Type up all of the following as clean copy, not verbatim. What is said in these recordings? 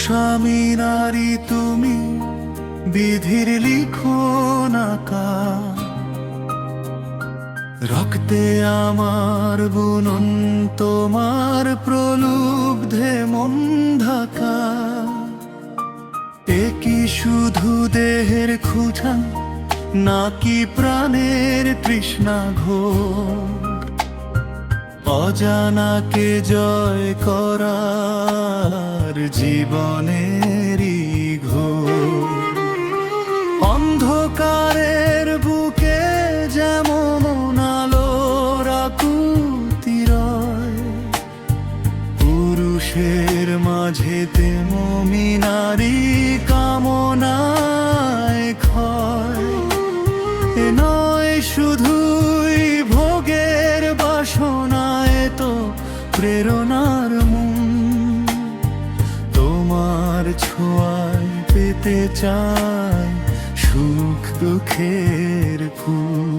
স্বামী নারী তুমি বিধির লিখন আঁকা, রক্তে আমার বুনন তোমার প্রলুব্ধে মন ঢাকা। এ কি শুধু দেহের ক্ষুধা নাকি প্রাণের তৃষ্ণা ঘোর, অজানাকে জয় করার জীবনেরই ঘোর। অন্ধকারের বুকে যেমন আলোর আকুতি রয়, পুরুষের মাঝে তেমনি নারী কামনায় ক্ষয়। এ নয় শুধুই ভোগের বাসনায় তো প্রেরণার মন, তোমার ছোঁয়ায় পেতে চাই সুখ দুঃখের ফুল।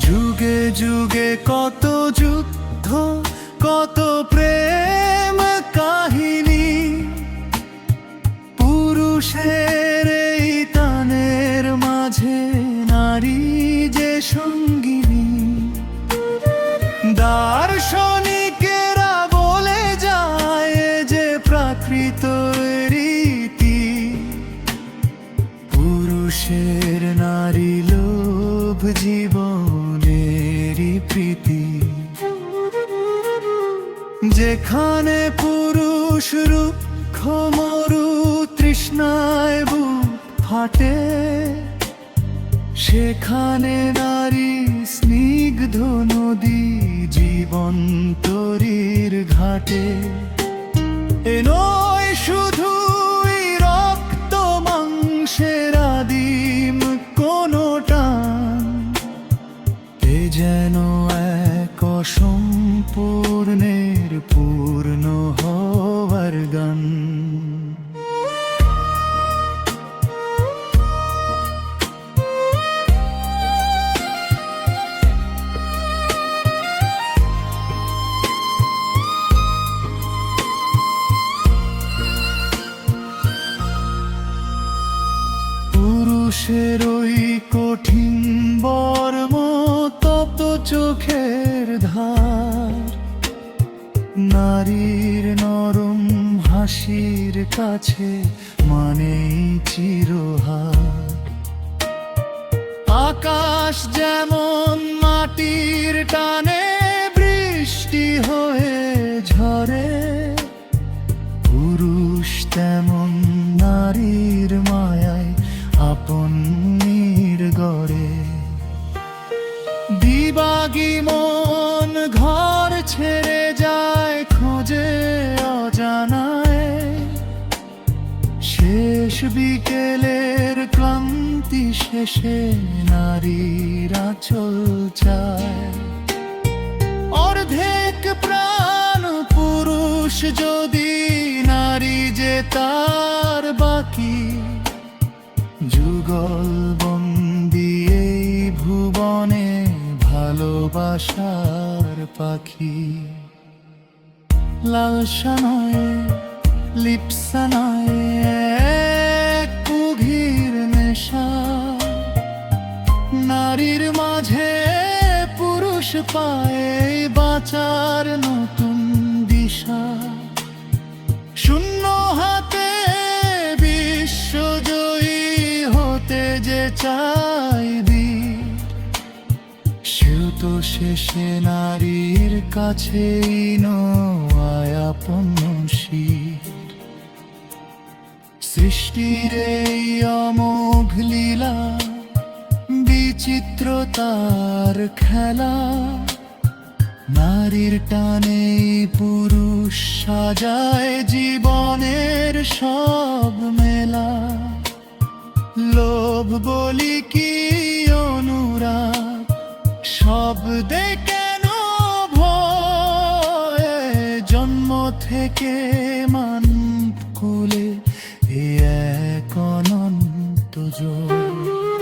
যুগে যুগে কত যুদ্ধ, কত প্রেম কাহিনী, পুরুষের এই টানের মাঝে নারী যে সঙ্গিনী। দার্শনিকেরা বলে যায় যে প্রাকৃত রীতি, পুরুষের নারী লোভ জীবনেরই প্রীতি। যেখানে পুরুষ রুক্ষ মরু তৃষ্ণায় বুক ফাটে, সেখানে নারী স্নিগ্ধ নদী জীবন তরীর ঘাটে। এ নয় শুধুই রক্ত মাংসের আদিম কোনো টান, এ যেন এক অসম্পূর্ণের পূর্ণ হওয়ার গান। পুরুষের ওই কঠিন বর্ম তপ্ত চোখের ধার, নারীর নরম হাসির কাছে মানেই চিরহার। আকাশ যেমন মাটির টানে বৃষ্টি হয়ে ঝরে, পুরুষ তেমন নারীর মায়ায় আপন গড়ে। দিবাগী মন ঘর ছেড়ে যায় খোঁজে অজানায়, শেষ বিকেলের ক্লান্তি শেষে নারীর আঁচল চায়। অর্ধেক প্রাণ পুরুষ যদি নারী যে তার বাকি, যুগল বন্দি এই ভুবনে ভালোবাসার পাখি। লালসা নয় লিপ্সা নয় এক কুঘির নেশা, নারীর মাঝে পুরুষ পায় বাঁচার নতুন দিশা। শূন্য হাতে বিশ্বজয়ী হতে যে চাই বীর, সেও তো শেষে নারীর কাছেই নয় আপন শির। সৃষ্টির এই অমোঘ লীলা, বিচিত্রতার খেলা, নারীর টানে পুরুষ সাজায় জীবনের সব মেলা। লোভ বলি কি অনুরাগ, শব্দে কেন ভয়, জন্ম থেকে মান কুলে এক অনন্ত জোর।